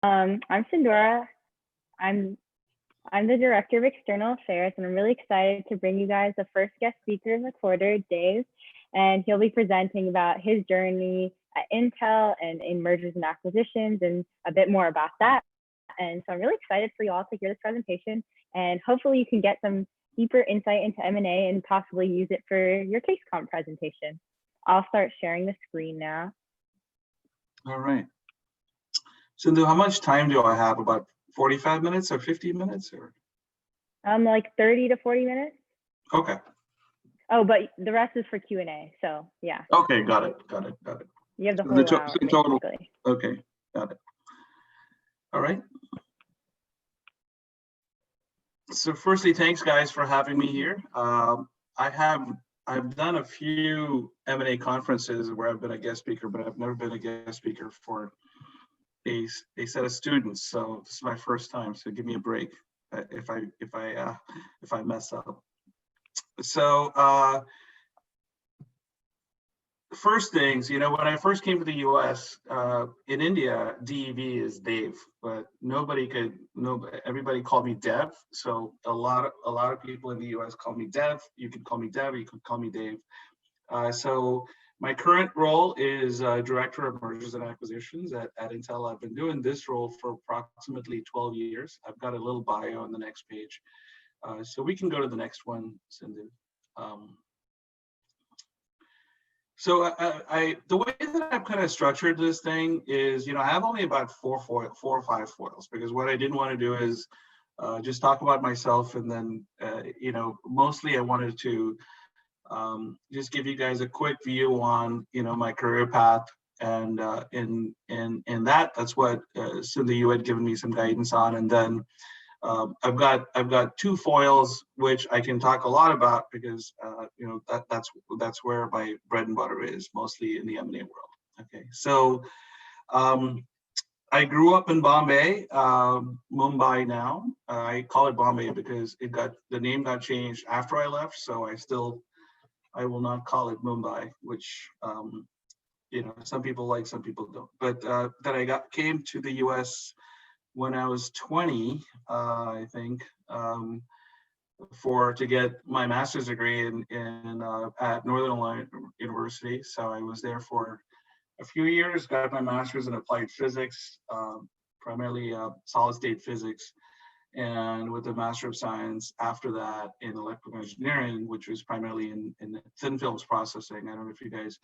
I'm Sindora. I'm the Director of External Affairs, and I'm really excited to bring you guys the first guest speaker of the quarter, Dave, and he'll be presenting about his journey at Intel and in mergers and acquisitions and a bit more about that. And so I'm really excited for you all to hear this presentation, and hopefully you can get some deeper insight into M&A and possibly use it for your case comp presentation. I'll start sharing the screen now. All right. Sindhu, how much time do I have? About 45 minutes or 50 minutes or? Like 30 to 40 minutes. Okay. Oh, but the rest is for Q&A, so yeah. Okay, got it. You have the whole hour, total. basically. Okay, got it. All right. So firstly, thanks guys for having me here. I've done a few M&A conferences where I've been a guest speaker, but I've never been a guest speaker for a set of students. So this is my first time. So give me a break if I mess up. So first things, when I first came to the U.S. In India, DEV is Dave, but everybody called me Dev. So a lot of people in the U.S. call me Dev. You could call me Dev. You could call me Dave. So my current role is Director of Mergers and Acquisitions at Intel. I've been doing this role for approximately 12 years. I've got a little bio on the next page. So we can go to the next one, Sindhu. So the way that I've kind of structured this thing is, I have only about four or five foils, because what I didn't want to do is just talk about myself, and then, mostly I wanted to just give you guys a quick view on, my career path, and in that's what Cindy, you had given me some guidance on, and then I've got two foils which I can talk a lot about, because that's where my bread and butter is, mostly in the M&A world. Okay, so I grew up in Bombay, Mumbai now. I call it Bombay because the name got changed after I left, so I will not call it Mumbai, which some people like, some people don't. But that I came to the U.S. when I was 20, I think, to get my master's degree at Northern Illinois University. So I was there for a few years, got my master's in applied physics, primarily solid state physics, and with a Master of Science after that in electrical engineering, which was primarily in thin films processing. I don't know if you guys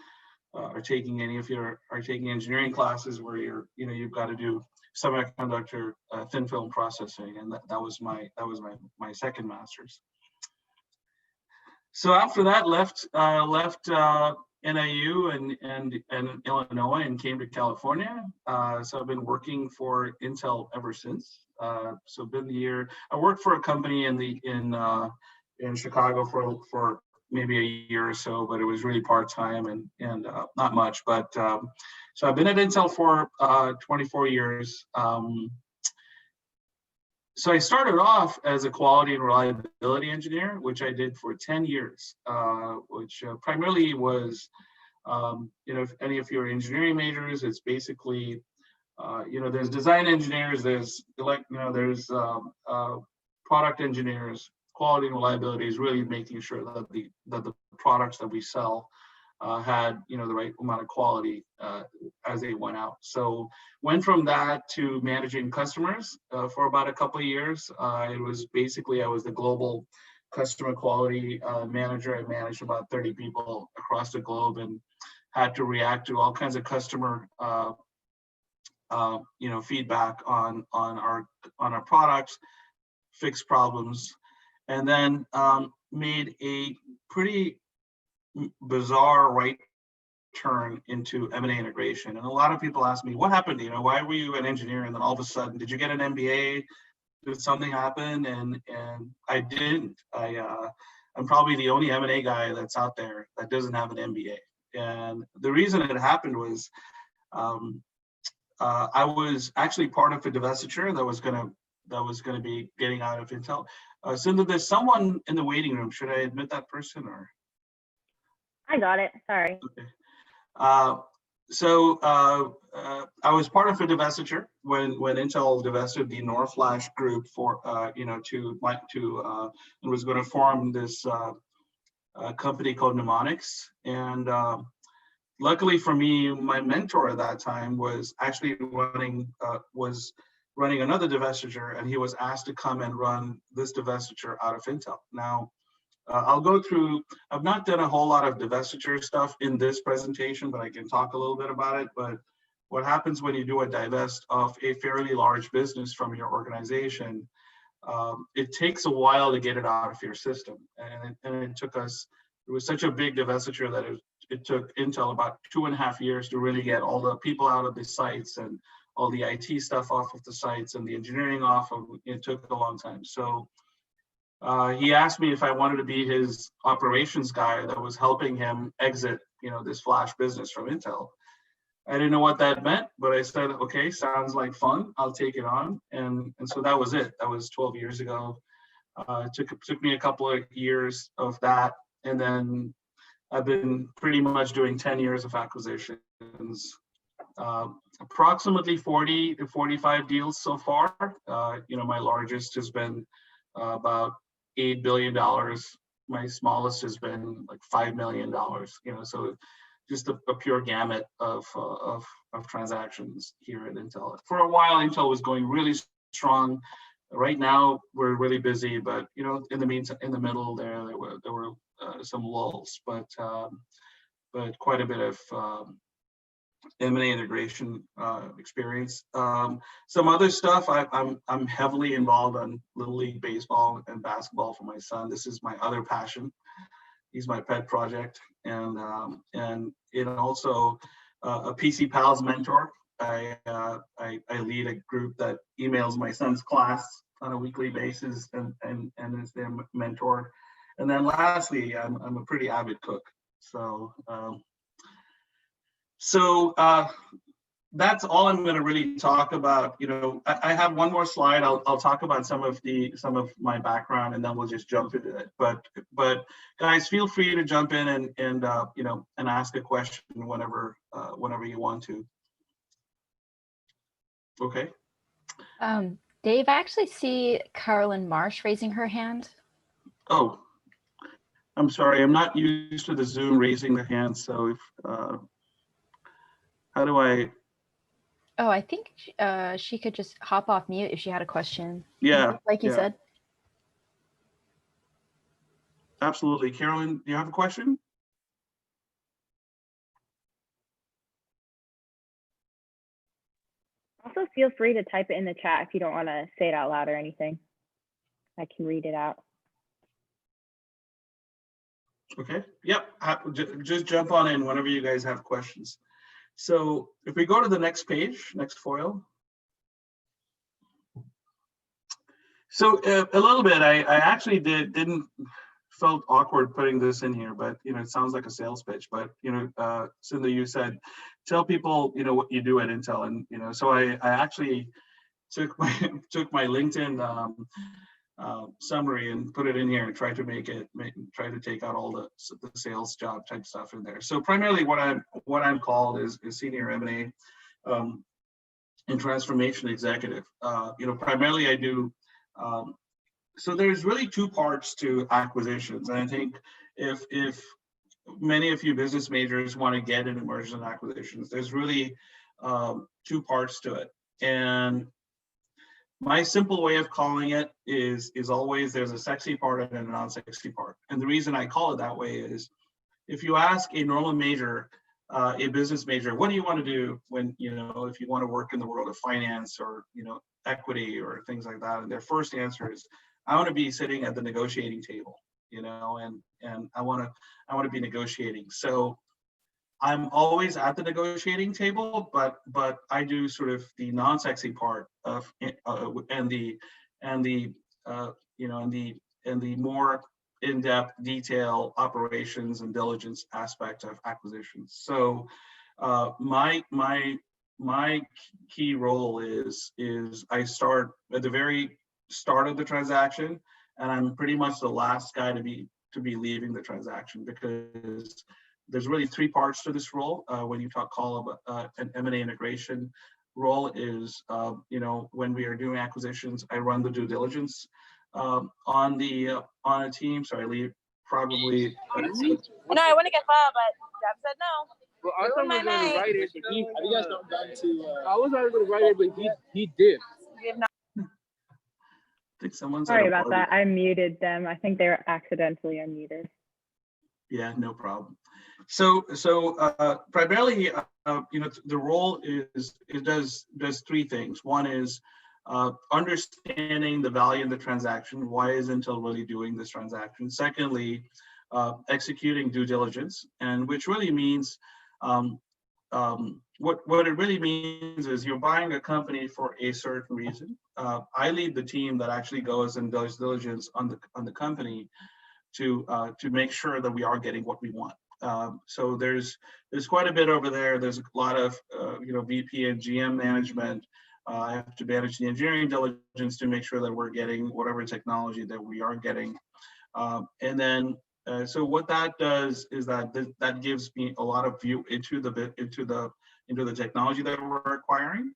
are taking engineering classes where you've got to do semiconductor thin film processing, and that was my second master's. So after that, left NIU and Illinois and came to California. So I've been working for Intel ever since. So I worked for a company in Chicago for maybe a year or so, but it was really part-time and not much. But so I've been at Intel for 24 years. So I started off as a quality and reliability engineer, which I did for 10 years, which primarily was, if any of your engineering majors, it's basically, there's design engineers, there's product engineers. Quality and reliability is really making sure that the products that we sell had the right amount of quality as they went out. So went from that to managing customers for about a couple of years. It was basically, I was the global customer quality manager. I managed about 30 people across the globe and had to react to all kinds of customer feedback on our products, fix problems, and then made a pretty bizarre right turn into M&A integration. And a lot of people ask me, what happened? Why were you an engineer? And then all of a sudden, did you get an MBA? Did something happen? And I didn't. I'm probably the only M&A guy that's out there that doesn't have an MBA. And the reason it happened was I was actually part of a divestiture that was going to be getting out of Intel. Sindhu, there's someone in the waiting room. Should I admit that person or? I got it. Sorry. Okay. So I was part of a divestiture when Intel divested the NOR Flash group for and was going to form this company called Mnemonics. And luckily for me, my mentor at that time was actually running another divestiture, and he was asked to come and run this divestiture out of Intel. Now, I'll go through, I've not done a whole lot of divestiture stuff in this presentation, but I can talk a little bit about it. But what happens when you do a divest of a fairly large business from your organization, it takes a while to get it out of your system. And it took us, it was such a big divestiture that it took Intel about 2.5 years to really get all the people out of the sites and all the IT stuff off of the sites and the engineering off of, it took a long time. So he asked me if I wanted to be his operations guy that was helping him exit, this flash business from Intel. I didn't know what that meant, but I said, okay, sounds like fun. I'll take it on. And so that was it. That was 12 years ago. It took me a couple of years of that. And then I've been pretty much doing 10 years of acquisitions, approximately 40 to 45 deals so far. My largest has been about $8 billion. My smallest has been like $5 million, so just a pure gamut of transactions here at Intel. For a while, Intel was going really strong. Right now, we're really busy, but in the meantime, in the middle there were some lulls, but quite a bit of M&A integration experience. Some other stuff, I'm heavily involved on Little League baseball and basketball for my son. This is my other passion. He's my pet project, and also a PC Pals mentor. I lead a group that emails my son's class on a weekly basis and is their mentor. And then lastly, I'm a pretty avid cook. So that's all I'm going to really talk about. I have one more slide. I'll talk about some of my background, and then we'll just jump into it. But guys, feel free to jump in and ask a question whenever you want to. Okay. Dave, I actually see Carolyn Marsh raising her hand. Oh, I'm sorry. I'm not used to the Zoom raising the hand. So if how do I? Oh, I think she could just hop off mute if she had a question. Yeah. Like you said. Absolutely. Carolyn, do you have a question? Also, feel free to type it in the chat if you don't want to say it out loud or anything. I can read it out. Okay. Yep. Just jump on in whenever you guys have questions. So if we go to the next page, next foil. So a little bit, I actually didn't felt awkward putting this in here, but it sounds like a sales pitch. But Cindy, you said, tell people what you do at Intel, and so I actually took my LinkedIn summary and put it in here and tried to take out all the sales job type stuff in there. So primarily what I'm called is senior M&A and transformation executive. Primarily I do so there's really two parts to acquisitions, and I think if many of you business majors want to get into mergers and acquisitions, there's really two parts to it. And my simple way of calling it is always there's a sexy part and a non-sexy part. And the reason I call it that way is if you ask a normal major, a business major, what do you want to do when, if you want to work in the world of finance or, equity or things like that, and their first answer is, I want to be sitting at the negotiating table, and I want to be negotiating. So I'm always at the negotiating table, but I do sort of the non-sexy part of and the more in-depth detail operations and diligence aspect of acquisitions. So my key role is I start at the very start of the transaction, and I'm pretty much the last guy to be leaving the transaction, because there's really three parts to this role. When you call an M&A integration role is, when we are doing acquisitions, I run the due diligence on a team. So I leave probably. No, I want to get involved, but Deb said no. Well, I thought my we were going to night. write it. But he, have you guys not done to? I was going to write it, but he did. We have not. I think someone's. Sorry about that. I muted them. I think they were accidentally unmuted. Yeah, no problem. So primarily, the role does three things. One is understanding the value of the transaction. Why is Intel really doing this transaction? Secondly, executing due diligence, and which really means what it really means is you're buying a company for a certain reason. I lead the team that actually goes and does diligence on the company to make sure that we are getting what we want. So there's quite a bit over there. There's a lot of VP and GM management. I have to manage the engineering diligence to make sure that we're getting whatever technology that we are getting. And then so what that does is that gives me a lot of view into the technology that we're acquiring.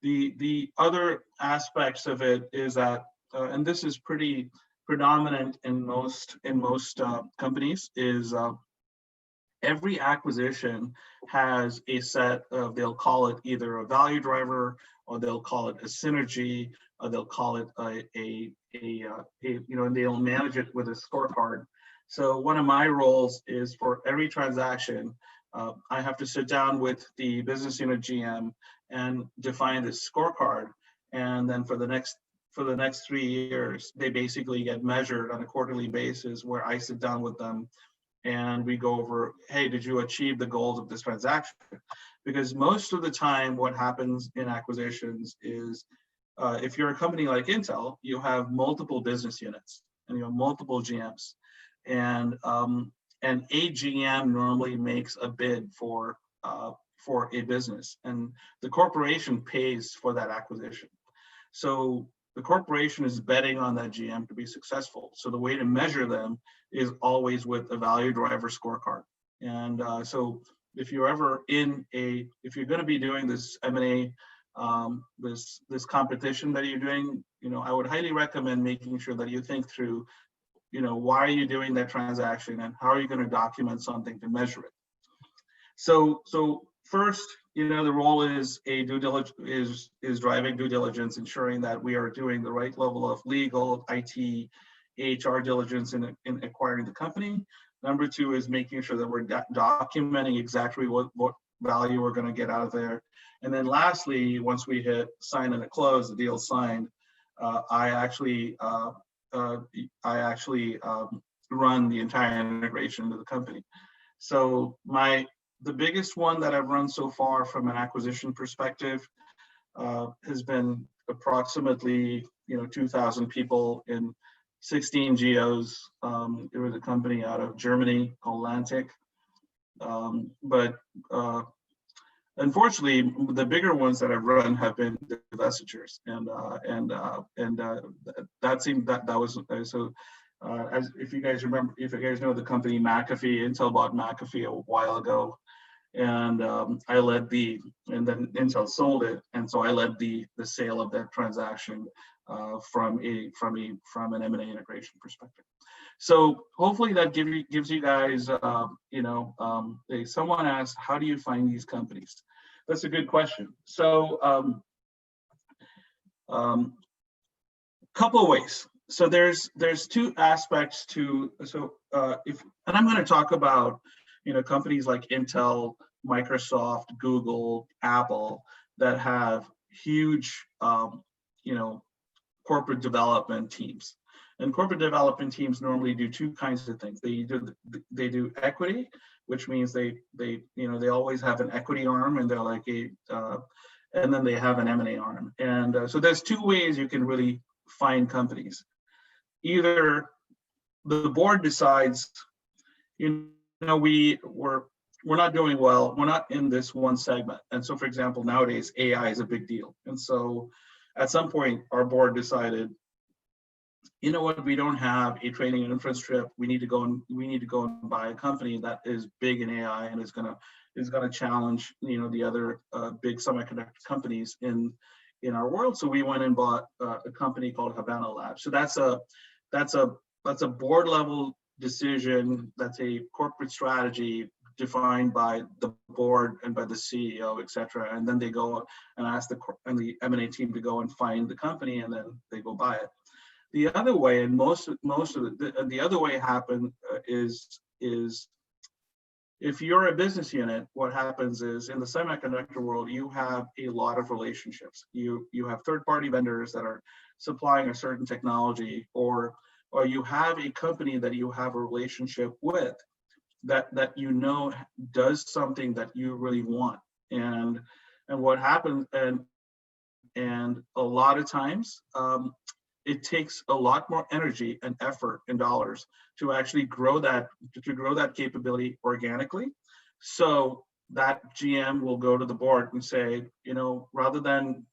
The other aspects of it is that, and this is pretty predominant in most companies, is every acquisition has a set of, they'll call it either a value driver, or they'll call it a synergy, or they'll call it and they'll manage it with a scorecard. So one of my roles is for every transaction, I have to sit down with the business unit GM and define this scorecard. And then for the next 3 years, they basically get measured on a quarterly basis, where I sit down with them and we go over, hey, did you achieve the goals of this transaction? Because most of the time what happens in acquisitions is, if you're a company like Intel, you have multiple business units and you have multiple GMs. And a GM normally makes a bid for a business, and the corporation pays for that acquisition. So the corporation is betting on that GM to be successful. So the way to measure them is always with a value driver scorecard. And so if you're ever if you're going to be doing this M&A, this competition that you're doing, I would highly recommend making sure that you think through, why are you doing that transaction and how are you going to document something to measure it? So first, the role is is driving due diligence, ensuring that we are doing the right level of legal, IT, HR diligence in acquiring the company. Number two is making sure that we're documenting exactly what value we're going to get out of there. And then lastly, once we hit sign and a close, the deal signed, I actually run the entire integration into the company. So the biggest one that I've run so far from an acquisition perspective has been approximately 2,000 people in 16 geos. It was a company out of Germany called Lantic. But unfortunately, the bigger ones that I've run have been divestitures, and that seemed that was so. As if you guys remember, if you guys know the company McAfee, Intel bought McAfee a while ago, and I led and then Intel sold it, and so I led the sale of that transaction from an M&A integration perspective. So hopefully that gives you guys, someone asked, how do you find these companies? That's a good question. So couple of ways. So there's two aspects to, and I'm going to talk about, companies like Intel, Microsoft, Google, Apple, that have huge, corporate development teams. And corporate development teams normally do two kinds of things. They do equity, which means they always have an equity arm, and they're like and then they have an M&A arm. And so there's two ways you can really find companies. Either the board decides, we're not doing well, we're not in this one segment. And so, for example, nowadays AI is a big deal. And so at some point our board decided you know what, we don't have a training and inference strip. We need to go and buy a company that is big in AI and is gonna challenge, you know, the other big semiconductor companies in our world. So we went and bought a company called Havana Labs. So that's a board level decision. That's a corporate strategy defined by the board and by the CEO, et cetera. And then they go and ask the M&A team to go and find the company, and then they go buy it. The other way, and most of the other way happen is if you're a business unit, what happens is in the semiconductor world, you have a lot of relationships. You have third-party vendors that are supplying a certain technology, or you have a company that you have a relationship with that you know does something that you really want. And what happens, and a lot of times, it takes a lot more energy and effort and dollars to actually grow that capability organically. So that GM will go to the board and say, you know, rather than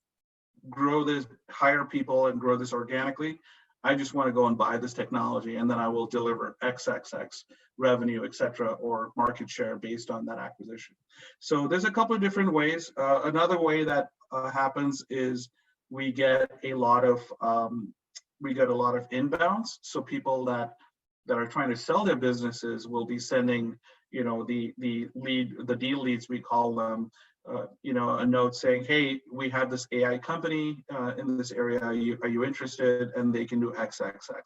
hire people and grow this organically, I just want to go and buy this technology, and then I will deliver XXX revenue, et cetera, or market share based on that acquisition. So there's a couple of different ways. Another way that happens is we get a lot of inbounds. So people that are trying to sell their businesses will be sending, you know, the deal leads, we call them, you know, a note saying, hey, we have this AI company in this area. Are you interested? And they can do XXX.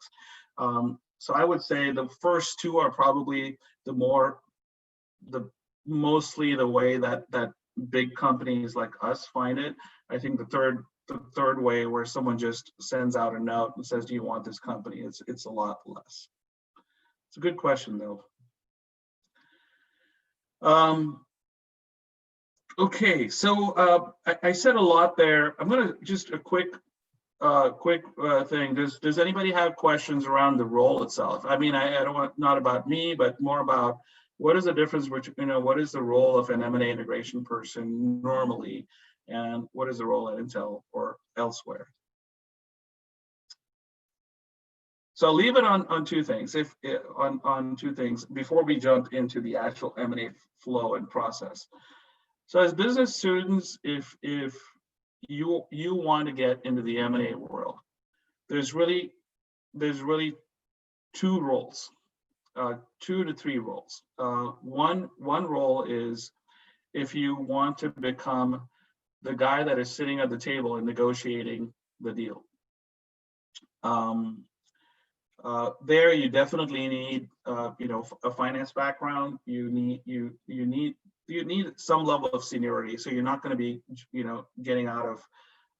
So I would say the first two are probably mostly the way that big companies like us find it. I think the third way, where someone just sends out a note and says, do you want this company? It's a lot less. It's a good question though. Okay, so I said a lot there. I'm gonna just a quick thing. Does anybody have questions around the role itself? I mean, I don't want, not about me, but more about what is the difference between, you know, what is the role of an M&A integration person normally, and what is the role at Intel or elsewhere? So I'll leave it on two things. On two things before we jump into the actual M&A flow and process. So as business students, if you want to get into the M&A world, there's really two roles, 2 to 3 roles. One role is if you want to become the guy that is sitting at the table and negotiating the deal. There you definitely need you know, a finance background. You need some level of seniority, so you're not going to be, you know, getting out of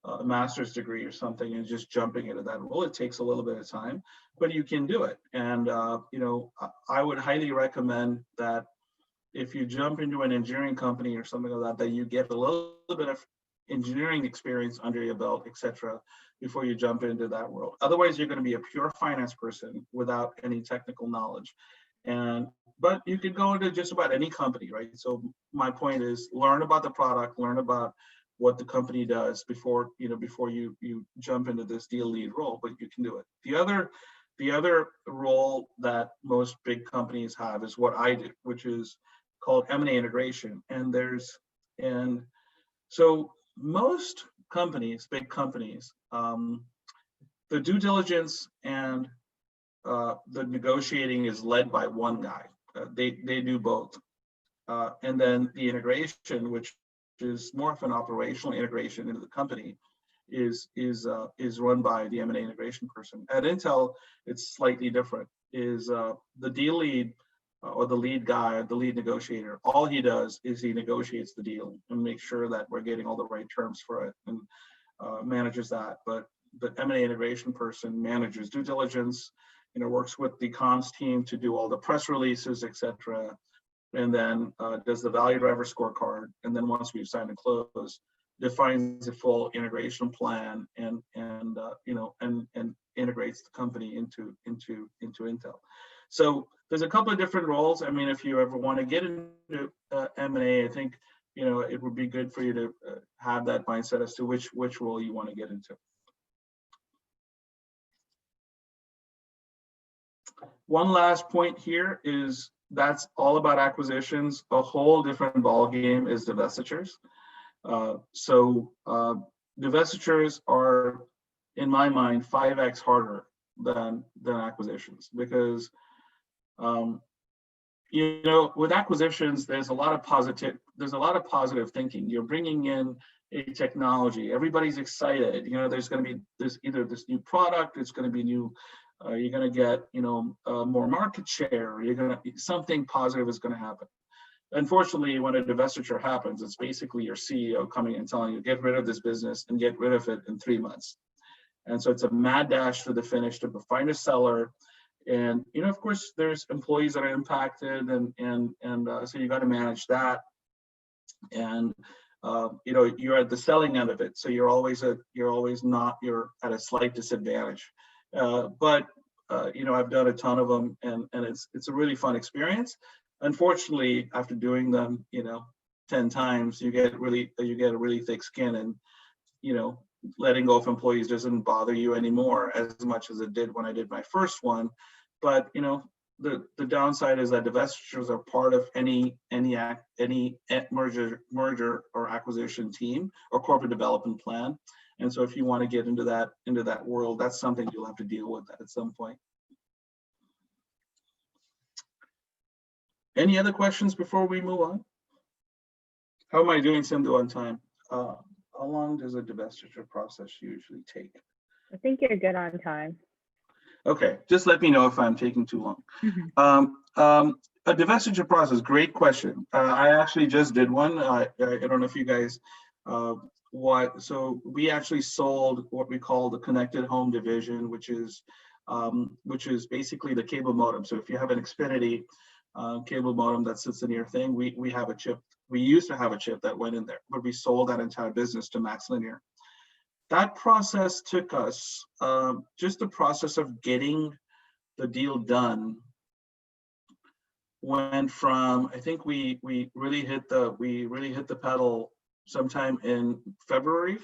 a master's degree or something and just jumping into that role. It takes a little bit of time, but you can do it. And you know, I would highly recommend that if you jump into an engineering company or something like that, that you get a little bit of engineering experience under your belt, etc., before you jump into that world. Otherwise, you're going to be a pure finance person without any technical knowledge. But you could go into just about any company, right? So my point is, learn about the product, learn about what the company does before you jump into this deal lead role. But you can do it. The other role that most big companies have is what I do, which is called M&A integration. And so most companies, big companies, the due diligence and the negotiating is led by one guy. They do both. And then the integration, which is more of an operational integration into the company, is run by the M&A integration person. At Intel, it's slightly different. Is the deal lead or the lead guy, the lead negotiator, all he does is he negotiates the deal and makes sure that we're getting all the right terms for it, and manages that. But the M&A integration person manages due diligence, you know, works with the comms team to do all the press releases, etc., and then does the value driver scorecard. And then once we've signed and closed, defines a full integration plan and you know, and integrates the company into Intel. So there's a couple of different roles. I mean, if you ever want to get into M&A, I think, you know, it would be good for you to have that mindset as to which role you want to get into. One last point here is that's all about acquisitions. A whole different ball game is divestitures. Divestitures are, in my mind, 5x harder than acquisitions because with acquisitions, there's a lot of positive thinking. You're bringing in a technology. Everybody's excited. There's going to be either this new product. It's going to be new. You're going to get more market share. Something positive is going to happen. Unfortunately, when a divestiture happens, it's basically your CEO coming and telling you, get rid of this business and get rid of it in 3 months. And so it's a mad dash to the finish to find a seller. And, of course, there's employees that are impacted and so you got to manage that. And, you're at the selling end of it. So you're at a slight disadvantage. But I've done a ton of them and it's a really fun experience. Unfortunately, after doing them, 10 times, you get a really thick skin and, letting go of employees doesn't bother you anymore as much as it did when I did my first one. But, the downside is that divestitures are part of any merger or acquisition team or corporate development plan. And so if you want to get into that world, that's something you'll have to deal with at some point. Any other questions before we move on? How am I doing, Sindhu, on time? How long does a divestiture process usually take? I think you're good on time. Okay, just let me know if I'm taking too long. A divestiture process, great question. I actually just did one. I don't know if you guys, so we actually sold what we call the connected home division, which is basically the cable modem. So if you have an Xfinity cable modem that sits in your thing, we have a chip. We used to have a chip that went in there, but we sold that entire business to MaxLinear. That process took us, just the process of getting the deal done went from, I think we really hit the pedal sometime in February,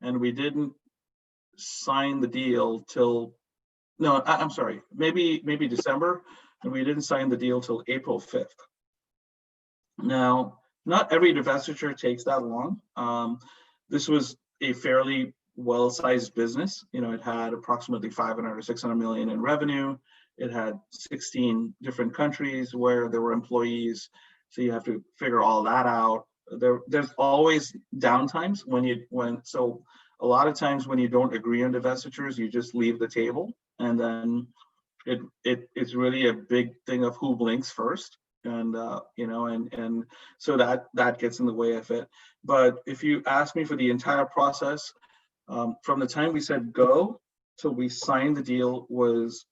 and we didn't sign the deal till, no, I'm sorry, maybe December, and we didn't sign the deal till April 5th. Now, not every divestiture takes that long. This was a fairly well-sized business. It had approximately 500 or 600 million in revenue. It had 16 different countries where there were employees. So you have to figure all that out. There's always downtimes so a lot of times when you don't agree on divestitures, you just leave the table, and then it's really a big thing of who blinks first. And and so that gets in the way of it. But if you ask me for the entire process, from the time we said go till we signed the deal was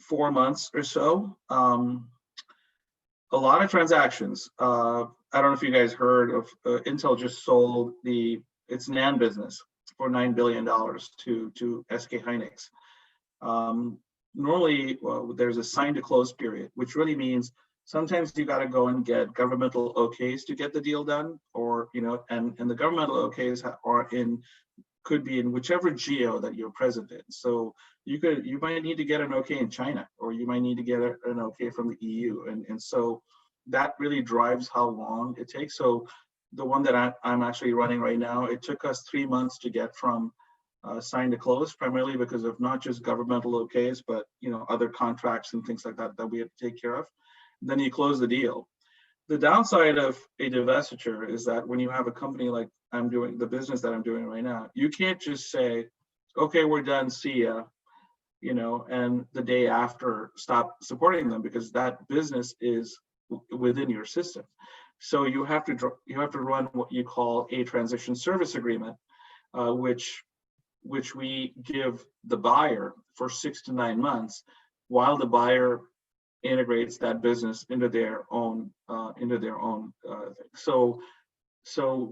4 months or so. A lot of transactions. I don't know if you guys heard of Intel just sold its NAND business for $9 billion to SK Hynix. Normally, there's a sign to close period, which really means sometimes you got to go and get governmental okays to get the deal done, or and the governmental okays could be in whichever geo that you're present in. So you might need to get an okay in China, or you might need to get an okay from the EU, and so that really drives how long it takes. So the one that I'm actually running right now, it took us 3 months to get from signed to close, primarily because of not just governmental okays, but other contracts and things like that we have to take care of. Then you close the deal. The downside of a divestiture is that when you have a company like I'm doing, the business that I'm doing right now, you can't just say, okay, we're done, see ya, and the day after stop supporting them, because that business is within your system. So you have to run what you call a transition service agreement, which we give the buyer for 6 to 9 months while the buyer integrates that business into their own thing. So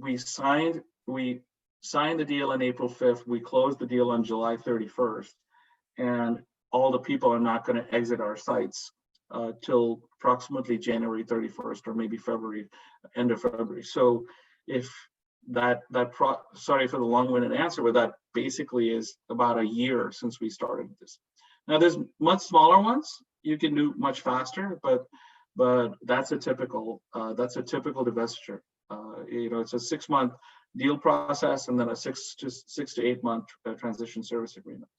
we signed the deal on April 5th. We closed the deal on July 31st, and all the people are not going to exit our sites till approximately January 31st or maybe end of February. So if sorry for the long-winded answer, but that basically is about a year since we started this. Now there's much smaller ones you can do much faster, but that's a typical divestiture. It's a 6-month deal process and then a 6 to 8 month transition service agreement.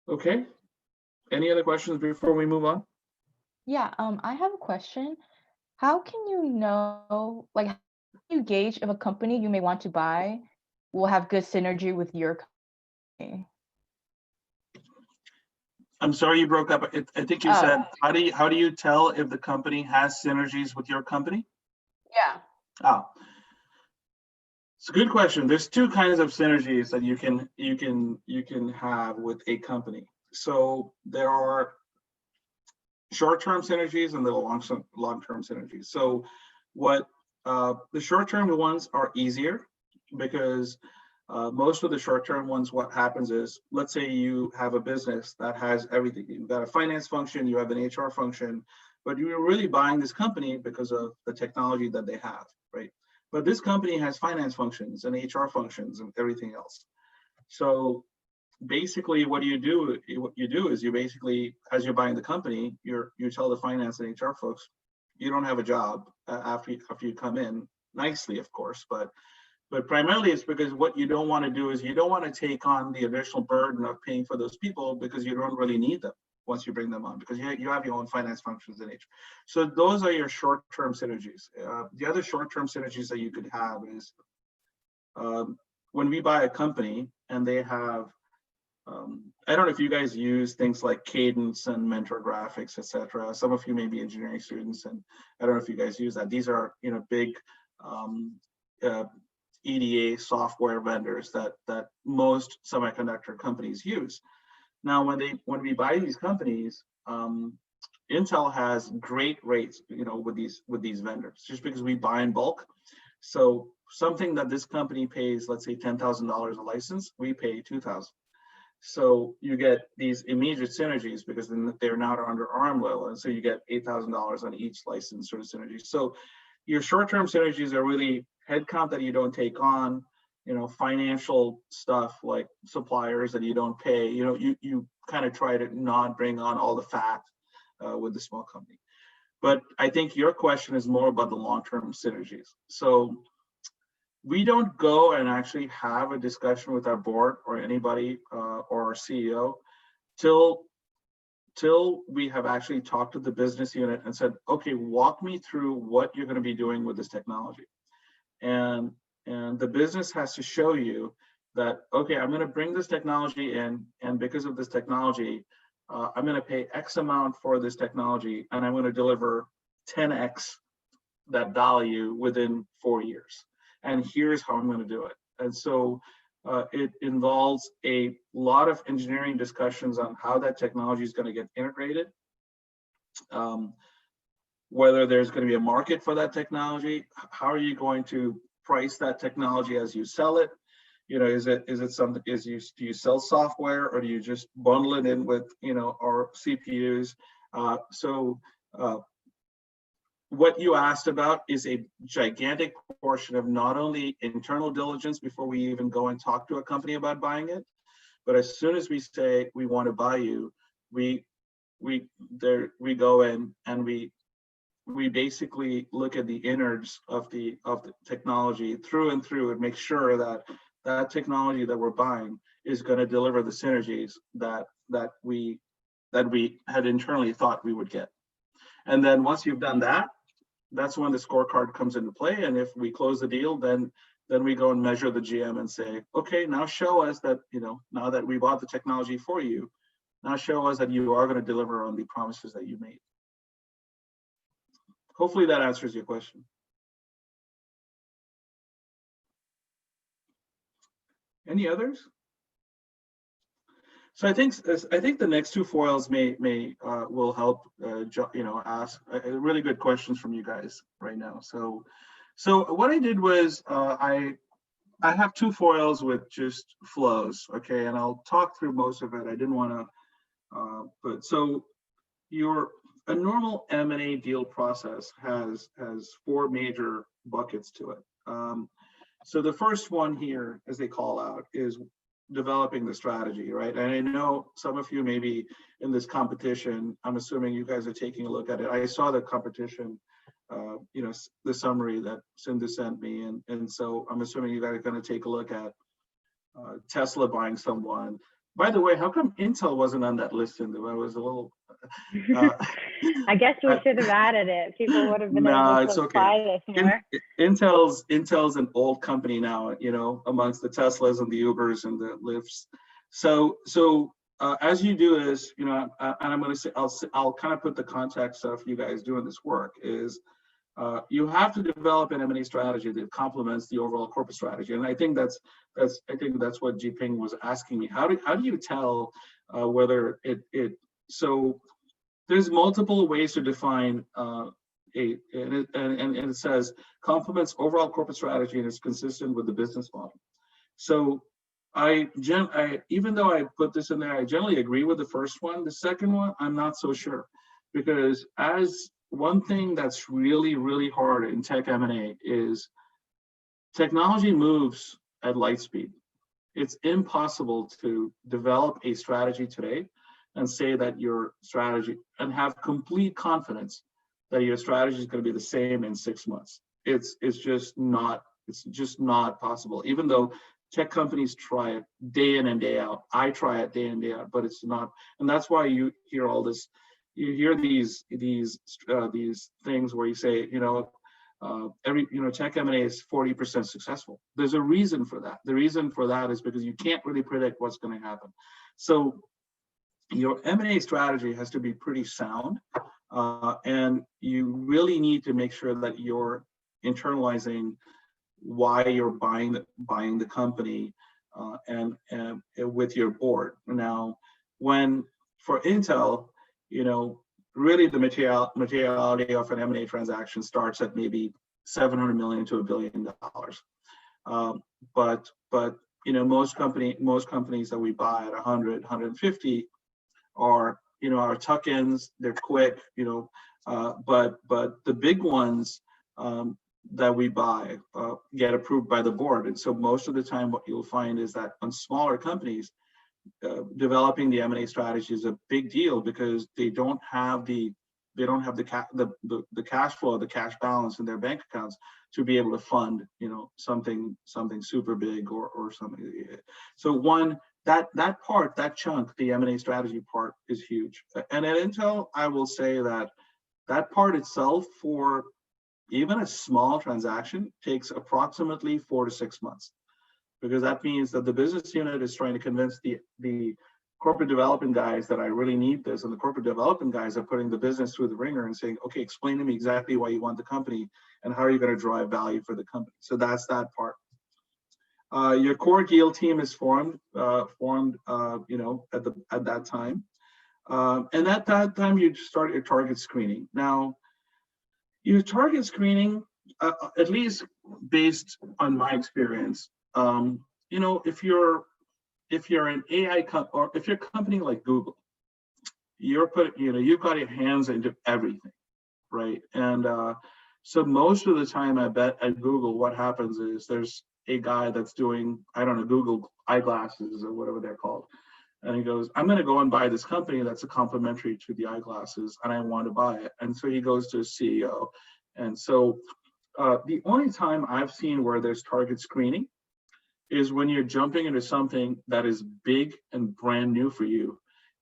Okay. Any other questions before we move on? Yeah, I have a question. How can you know, like, how do you gauge if a company you may want to buy will have good synergy with your company? I'm sorry, you broke up. I think you said, how do you tell if the company has synergies with your company? Yeah. It's a good question. There's two kinds of synergies that you can have with a company. So there are short-term synergies and the long-term synergies. So what the short-term ones are easier because most of the short-term ones, what happens is, let's say you have a business that has everything. You've got a finance function, you have an HR function, but you're really buying this company because of the technology that they have, right? But this company has finance functions and HR functions and everything else. So basically what you do is you basically, as you're buying the company, you tell the finance and HR folks, you don't have a job after you come in, nicely, of course, but primarily it's because what you don't want to do is you don't want to take on the additional burden of paying for those people because you don't really need them once you bring them on, because you have your own finance functions in HR. So those are your short-term synergies. The other short-term synergies that you could have is when we buy a company and they have, I don't know if you guys use things like Cadence and Mentor Graphics, etc. Some of you may be engineering students, and I don't know if you guys use that. These are big EDA software vendors that most semiconductor companies use. Now, when we buy these companies, Intel has great rates, with these vendors, just because we buy in bulk. So something that this company pays, let's say $10,000 a license, we pay $2,000. So you get these immediate synergies because then they're now under arm level, and so you get $8,000 on each license sort of synergy. So your short-term synergies are really headcount that you don't take on, financial stuff like suppliers that you don't pay. You kind of try to not bring on all the fat with the small company. But I think your question is more about the long-term synergies. So we don't go and actually have a discussion with our board or anybody or our CEO till we have actually talked to the business unit and said, okay, walk me through what you're going to be doing with this technology. And the business has to show you that, okay, I'm going to bring this technology in, and because of this technology, I'm going to pay X amount for this technology, and I'm going to deliver 10X that value within 4 years. And here's how I'm going to do it. And so it involves a lot of engineering discussions on how that technology is going to get integrated, whether there's going to be a market for that technology, how are you going to price that technology as you sell it? Is it something, do you sell software, or do you just bundle it in with, our CPUs? What you asked about is a gigantic portion of not only internal diligence before we even go and talk to a company about buying it, but as soon as we say we want to buy you, we go in and we basically look at the innards of the technology through and through and make sure that technology that we're buying is going to deliver the synergies that we had internally thought we would get. And then once you've done that, that's when the scorecard comes into play. And if we close the deal, then we go and measure the GM and say, okay, now show us that, now that we bought the technology for you, now show us that you are going to deliver on the promises that you made. Hopefully that answers your question. Any others? So I think the next two foils will help ask really good questions from you guys right now. So what I did was I have two foils with just flows, okay, and I'll talk through most of it. I didn't want to, but so a normal M&A deal process has four major buckets to it. So the first one here, as they call out, is developing the strategy, right? And I know some of you may be in this competition. I'm assuming you guys are taking a look at it. I saw the competition, the summary that Cindy sent me, and so I'm assuming you guys are going to take a look at Tesla buying someone. By the way, how come Intel wasn't on that list? And I was a little. I guess we should have added it. People would have been able to apply this more. Intel's an old company now, amongst the Teslas and the Ubers and the Lyfts. So as you do this, and I'm going to say, I'll kind of put the context of you guys doing this work is. You have to develop an M&A strategy that complements the overall corporate strategy, and I think that's what Jiping was asking me. How do you tell whether it? So there's multiple ways to define and it says complements overall corporate strategy and is consistent with the business model. So even though I put this in there, I generally agree with the first one. The second one, I'm not so sure, because as one thing that's really, really hard in tech M&A is technology moves at light speed. It's impossible to develop a strategy today and say that your strategy and have complete confidence that your strategy is going to be the same in 6 months. It's just not possible. Even though tech companies try it day in and day out, I try it day in and day out, but it's not. And that's why you hear all this. You hear these things where you say, tech M&A is 40% successful. There's a reason for that. The reason for that is because you can't really predict what's going to happen. So your M&A strategy has to be pretty sound, and you really need to make sure that you're internalizing why you're buying the company, and with your board. Now, for Intel, really the materiality of an M&A transaction starts at maybe $700 million to $1 billion. But most companies that we buy at 100, 150 are tuck-ins. They're quick, but the big ones that we buy get approved by the board. And so most of the time, what you'll find is that on smaller companies, developing the M&A strategy is a big deal because they don't have the cash flow, the cash balance in their bank accounts to be able to fund something super big or something. So that chunk, the M&A strategy part, is huge. And at Intel, I will say that part itself, for even a small transaction, takes approximately 4 to 6 months. Because that means that the business unit is trying to convince the corporate development guys that I really need this, and the corporate development guys are putting the business through the ringer and saying, okay, explain to me exactly why you want the company and how are you going to drive value for the company. So that's that part. Your core deal team is formed, at that time, and at that time you start your target screening. Now, your target screening, at least based on my experience. If you're an AI company, or if you're a company like Google, you've got your hands into everything, right? And so most of the time, I bet at Google, what happens is there's a guy that's doing, Google eyeglasses or whatever they're called, and he goes, I'm going to go and buy this company that's a complementary to the eyeglasses, and I want to buy it. And so he goes to a CEO, and so the only time I've seen where there's target screening is when you're jumping into something that is big and brand new for you,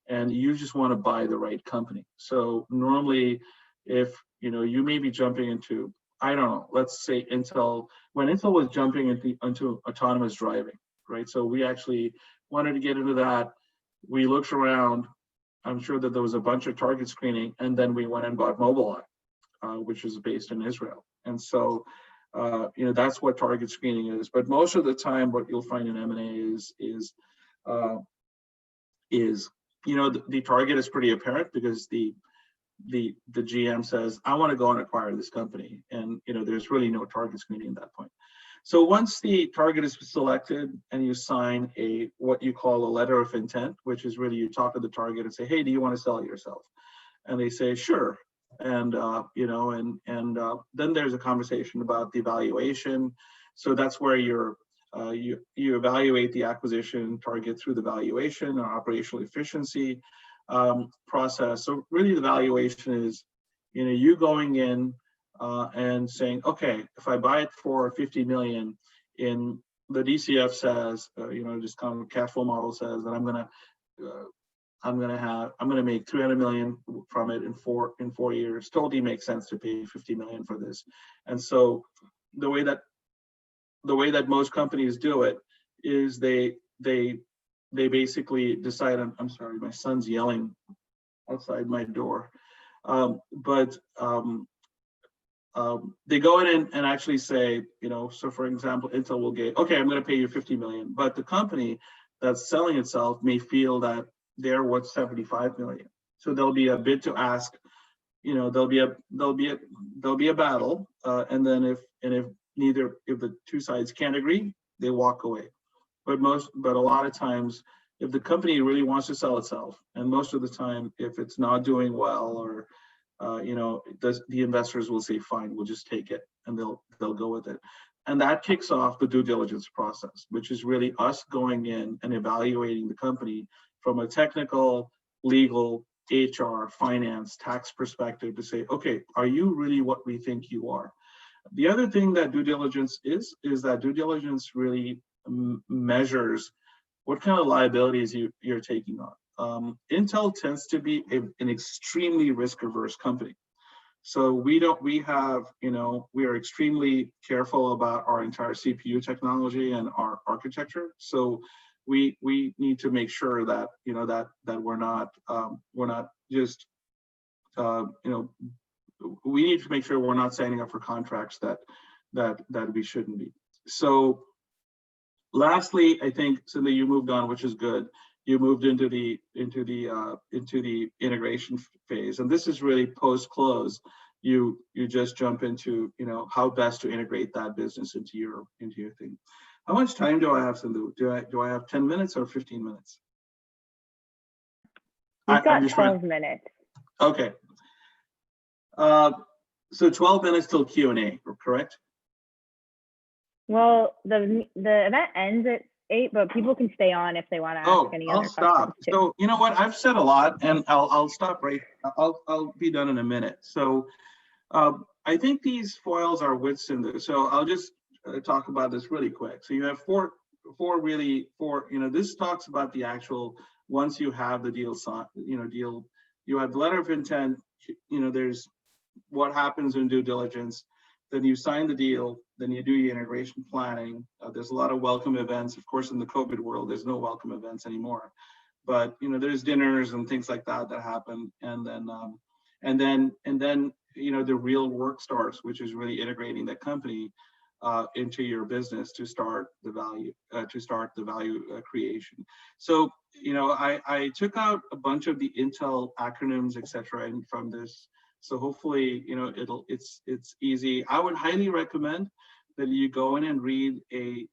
and you just want to buy the right company. So normally, if you may be jumping into, let's say Intel, when Intel was jumping into autonomous driving, right? So we actually wanted to get into that. We looked around. I'm sure that there was a bunch of target screening, and then we went and bought Mobileye, which is based in Israel. And so that's what target screening is. But most of the time, what you'll find in M&A is the target is pretty apparent, because the GM says, I want to go and acquire this company, and there's really no target screening at that point. So once the target is selected and you sign what you call a letter of intent, which is really you talk to the target and say, hey, do you want to sell it yourself? And they say, sure. And, then there's a conversation about the valuation. So that's where you evaluate the acquisition target through the valuation or operational efficiency process. So really the valuation is, you going in and saying, okay, if I buy it for 50 million, in the DCF says, just kind of cash flow model says that I'm gonna make 300 million from it in 4 years. Totally makes sense to pay 50 million for this. And so the way that most companies do it is they basically decide. I'm sorry, my son's yelling outside my door. They go in and actually say, so for example, Intel will get, okay, I'm going to pay you 50 million, but the company that's selling itself may feel that they're worth 75 million. So there'll be a bid to ask, there'll be a battle, and then if the two sides can't agree, they walk away. But a lot of times, if the company really wants to sell itself, and most of the time, if it's not doing well, or the investors will say, fine, we'll just take it, and they'll go with it. And that kicks off the due diligence process, which is really us going in and evaluating the company from a technical, legal, HR, finance, tax perspective to say, okay, are you really what we think you are? The other thing that due diligence is that due diligence really measures what kind of liabilities you're taking on. Intel tends to be an extremely risk-averse company. So we are extremely careful about our entire CPU technology and our architecture. So we need to make sure that that we're not just we need to make sure we're not signing up for contracts that we shouldn't be. So lastly, I think, Cindy, you moved on, which is good. You moved into the integration phase, and this is really post-close. You just jump into how best to integrate that business into your thing. How much time do I have, Sindhu? Do I have 10 minutes or 15 minutes? We've got 12 minutes. Okay. So 12 minutes till Q&A, correct? Well, the event ends at 8, but people can stay on if they want to ask any other questions. I'll stop. So you know what? I've said a lot, and I'll stop right. I'll be done in a minute. So I think these foils are with Sindhu. So I'll just talk about this really quick. So you have four. This talks about the actual, once you have the deal signed, you have the letter of intent. There's what happens in due diligence. Then you sign the deal, then you do your integration planning. There's a lot of welcome events. Of course, in the COVID world, there's no welcome events anymore. But there's dinners and things like that happen, and then the real work starts, which is really integrating that company into your business to start the value creation. So I took out a bunch of the Intel acronyms, etc., and from this. So hopefully, it's easy. I would highly recommend that you go in and read a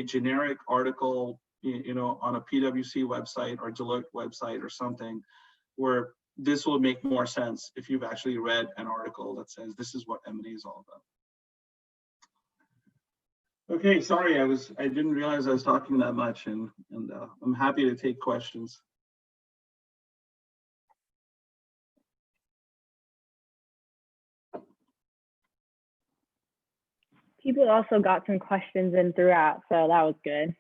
generic article, on a PwC website or Deloitte website or something, where this will make more sense if you've actually read an article that says this is what M&A is all about. Okay, sorry, I didn't realize I was talking that much, and I'm happy to take questions. People also got some questions in throughout, so that was good.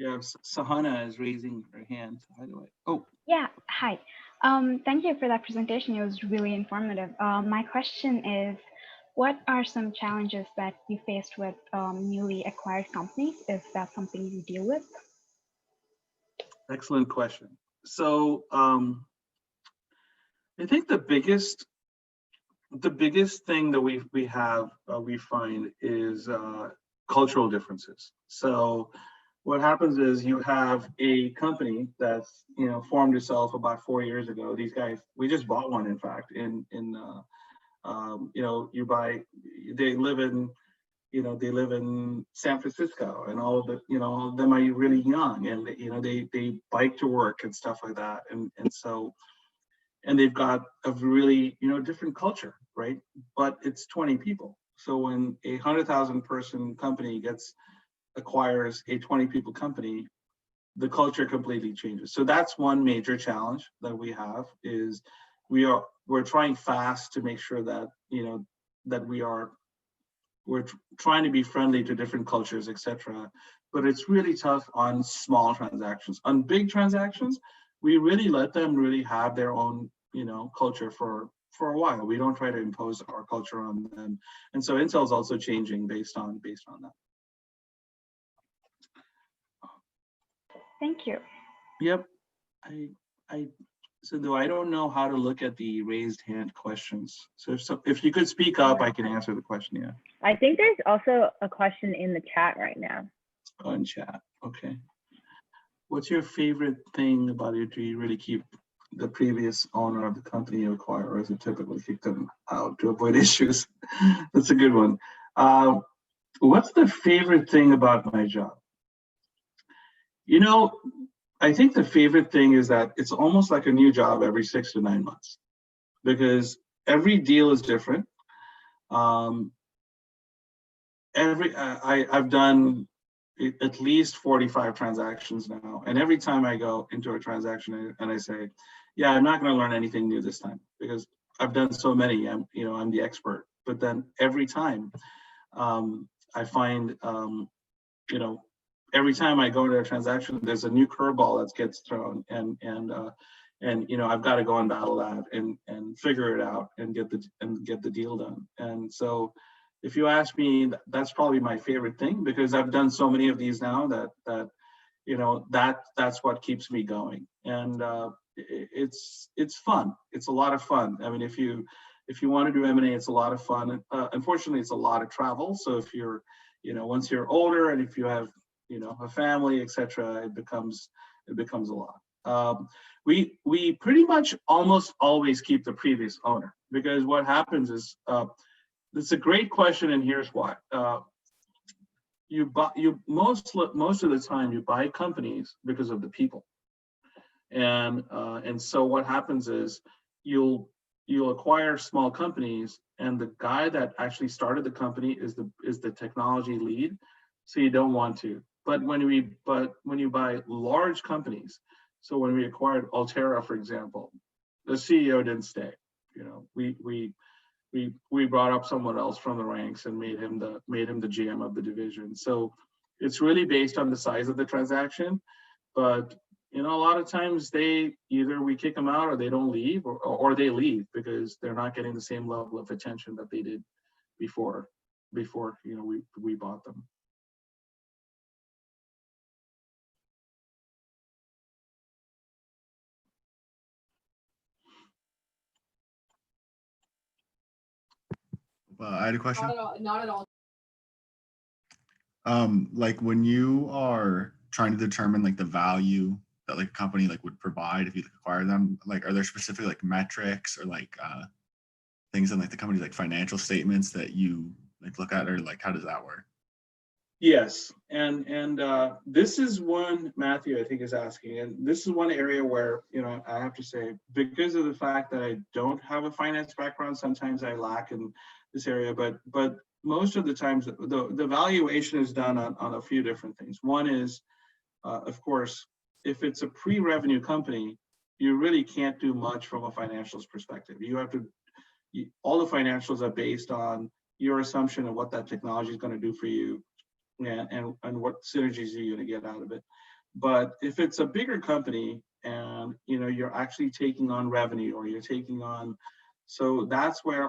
Yeah, Sahana is raising her hand. How do I? Oh. Yeah, hi. Thank you for that presentation. It was really informative. My question is, what are some challenges that you faced with newly acquired companies? Is that something you deal with? Excellent question. So I think the biggest thing that we find is cultural differences. So what happens is you have a company that's formed itself about 4 years ago. These guys, we just bought one, in fact, they live in San Francisco, and all of them are really young, and they bike to work and stuff like that, and so and they've got a really, different culture, right? But it's 20 people. So when a 100,000 person company acquires a 20 people company, the culture completely changes. So that's one major challenge that we have, is we're trying fast to make sure that, that we're trying to be friendly to different cultures, etc. But it's really tough on small transactions. On big transactions, we really let them really have their own, culture for a while. We don't try to impose our culture on them. And so Intel's also changing based on that. Thank you. Yep. So though I don't know how to look at the raised hand questions. So if you could speak up, I can answer the question. Yeah. I think there's also a question in the chat right now. On chat. Okay. What's your favorite thing about it? Do you really keep the previous owner of the company you acquire, or is it typically kick them out to avoid issues? That's a good one. What's the favorite thing about my job? I think the favorite thing is that it's almost like a new job every 6 to 9 months, because every deal is different. I've done at least 45 transactions now, and every time I go into a transaction and I say, yeah, I'm not going to learn anything new this time because I've done so many. I'm the expert. But then every time I find, every time I go into a transaction, there's a new curveball that gets thrown, and I've got to go and battle that and figure it out and get the deal done. And so, if you ask me, that's probably my favorite thing, because I've done so many of these now that's what keeps me going. And it's fun. It's a lot of fun. I mean, if you want to do M&A, it's a lot of fun. Unfortunately, it's a lot of travel. So if you're, once you're older and if you have, a family, etc., it becomes a lot. We pretty much almost always keep the previous owner, because what happens is, it's a great question, and here's why. Most of the time you buy companies because of the people, and so what happens is you'll acquire small companies, and the guy that actually started the company is the technology lead, so you don't want to. But when you buy large companies, so when we acquired Altera, for example, the CEO didn't stay. We brought up someone else from the ranks and made him the GM of the division. So it's really based on the size of the transaction. But a lot of times we kick them out, or they don't leave, or they leave because they're not getting the same level of attention that they did before we bought them. I had a question. Not at all. Like when you are trying to determine like the value that like a company like would provide if you acquire them, like are there specific like metrics or like things in like the company's like financial statements that you like look at, or like how does that work? Yes, and this is one Matthew I think is asking, and this is one area where I have to say, because of the fact that I don't have a finance background, sometimes I lack in this area, but most of the times the valuation is done on a few different things. One is, of course, if it's a pre-revenue company, you really can't do much from a financials perspective. You have to, all the financials are based on your assumption of what that technology is going to do for you, and what synergies are you going to get out of it. But if it's a bigger company and you're actually taking on revenue, or you're taking on, so that's where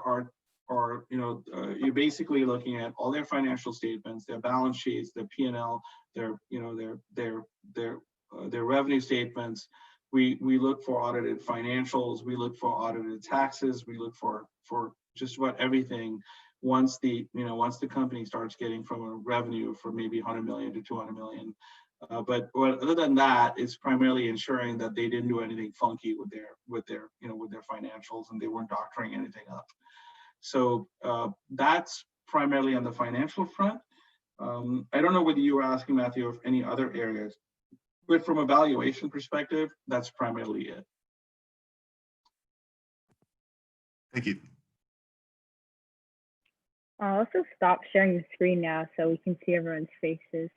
you're basically looking at all their financial statements, their balance sheets, their P&L, their revenue statements. We look for audited financials. We look for audited taxes. We look for just about everything. Once the company starts getting from a revenue for maybe 100 million to 200 million, but other than that, it's primarily ensuring that they didn't do anything funky with their financials, and they weren't doctoring anything up. So that's primarily on the financial front. I don't know whether you were asking, Matthew, of any other areas, but from a valuation perspective, that's primarily it. Thank you. I'll also stop sharing the screen now so we can see everyone's faces.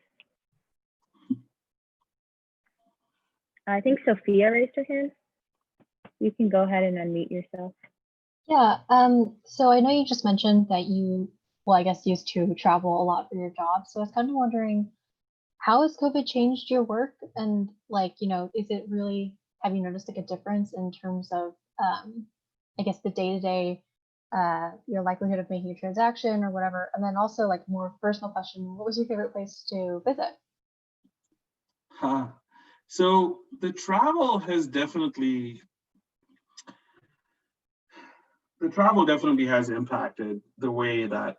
I think Sophia raised her hand. You can go ahead and unmute yourself. Yeah, so I know you just mentioned that you, well, I guess used to travel a lot for your job. So I was kind of wondering, how has COVID changed your work? And like, you know, is it really, have you noticed like a difference in terms of, I guess the day-to-day, your likelihood of making a transaction or whatever? And then also like more personal question, what was your favorite place to visit? So the travel has definitely, has impacted the way that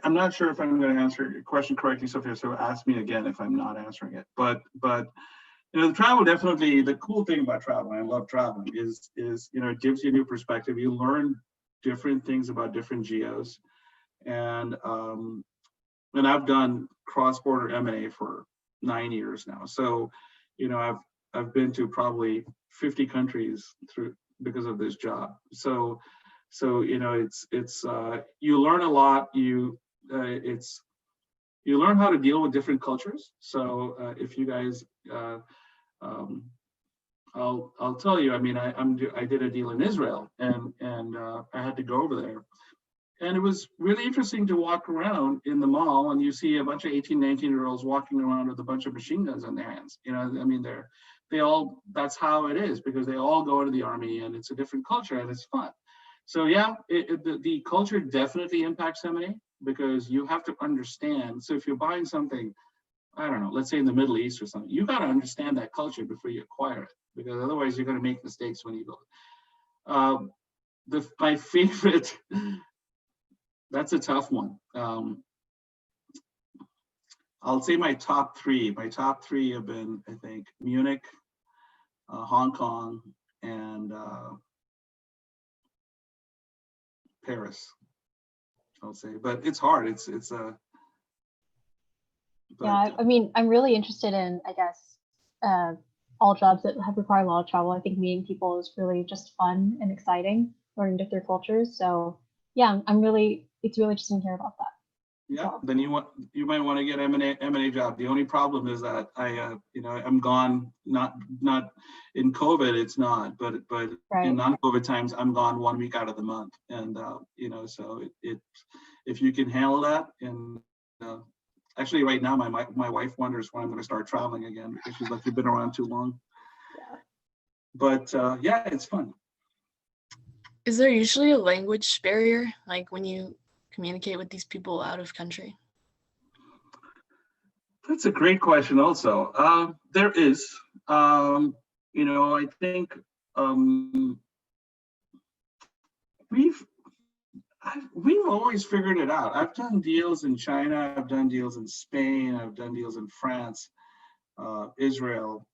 I'm not sure if I'm going to answer your question correctly, Sophia. So ask me again if I'm not answering it. But you know, the travel definitely. The cool thing about traveling, I love traveling, is you know, it gives you a new perspective. You learn different things about different geos, and I've done cross-border M&A for 9 years now. So you know, I've been to probably 50 countries because of this job. So you know, it's you learn a lot. You learn how to deal with different cultures. So if you guys, I'll tell you. I mean, I did a deal in Israel, and I had to go over there, and it was really interesting to walk around in the mall, and you see a bunch of 18, 19-year-olds walking around with a bunch of machine guns in their hands. You know, I mean, they all, that's how it is, because they all go into the army, and it's a different culture, and it's fun. So yeah, the culture definitely impacts M&A, because you have to understand. So if you're buying something, I don't know, let's say in the Middle East or something, you got to understand that culture before you acquire it, because otherwise you're going to make mistakes when you go. My favorite, that's a tough one. I'll say my top three. My top three have been, I think, Munich, Hong Kong, and Paris, I'll say. But it's hard. It's Yeah, I mean, I'm really interested in, I guess, all jobs that have required a lot of travel. I think meeting people is really just fun and exciting, learning different cultures. So yeah, it's really interesting to hear about that. Yeah, then you might want to get M&A job. The only problem is that you know, I'm gone, not in COVID, it's not, but Right. in non-COVID times, I'm gone 1 week out of the month, and you know, so it if you can handle that, and actually right now my wife wonders when I'm going to start traveling again, because she's like, you've been around too long. Yeah. But yeah, it's fun. Is there usually a language barrier, like when you communicate with these people out of country? That's a great question also. There is, you know, I think we've always figured it out. I've done deals in China, I've done deals in Spain, I've done deals in France, Israel.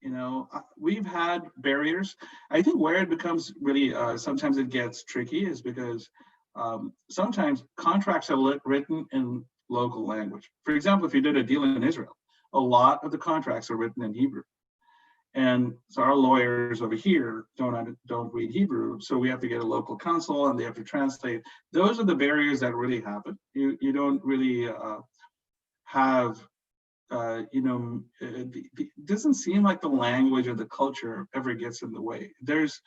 You know, we've had barriers. I think where it becomes really, sometimes it gets tricky is because sometimes contracts are written in local language. For example, if you did a deal in Israel, a lot of the contracts are written in Hebrew. And so our lawyers over here don't read Hebrew, so we have to get a local counsel and they have to translate. Those are the barriers that really happen. You don't really have, you know, it doesn't seem like the language or the culture ever gets in the way. There's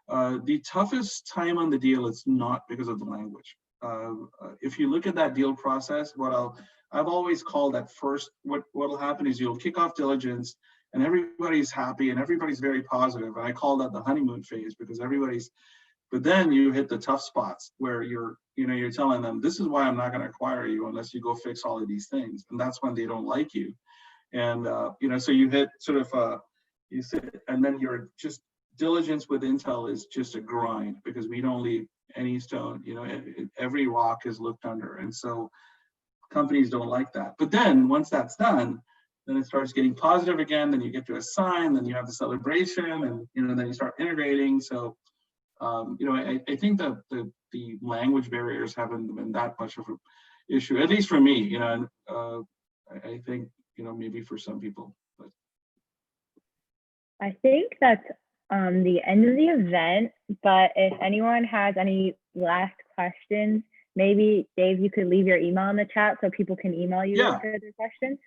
the toughest time on the deal, it's not because of the language. If you look at that deal process, I've always called that first, what'll happen is you'll kick off diligence and everybody's happy and everybody's very positive. And I call that the honeymoon phase, because but then you hit the tough spots where you're telling them, this is why I'm not going to acquire you unless you go fix all of these things. And that's when they don't like you. And, you know, so you hit sort of, you said, and then you're just, diligence with Intel is just a grind, because we don't leave any stone, you know, every rock is looked under. And so companies don't like that. But then once that's done, then it starts getting positive again. Then you get to a sign, then you have the celebration, and, you know, then you start integrating. So, you know, I think that the language barriers haven't been that much of an issue, at least for me, you know, and I think, you know, maybe for some people. But I think that's the end of the event, but if anyone has any last questions, maybe Dave, you could leave your email in the chat so people can email you Yeah. with further questions.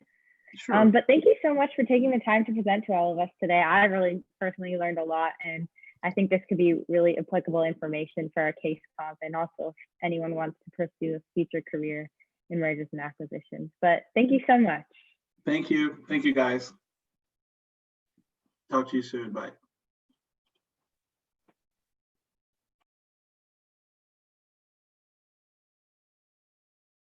Sure. But thank you so much for taking the time to present to all of us today. I really personally learned a lot, and I think this could be really applicable information for our case comp, and also if anyone wants to pursue a future career in mergers and acquisitions. But thank you so much. Thank you. Thank you, guys. Talk to you soon. Bye.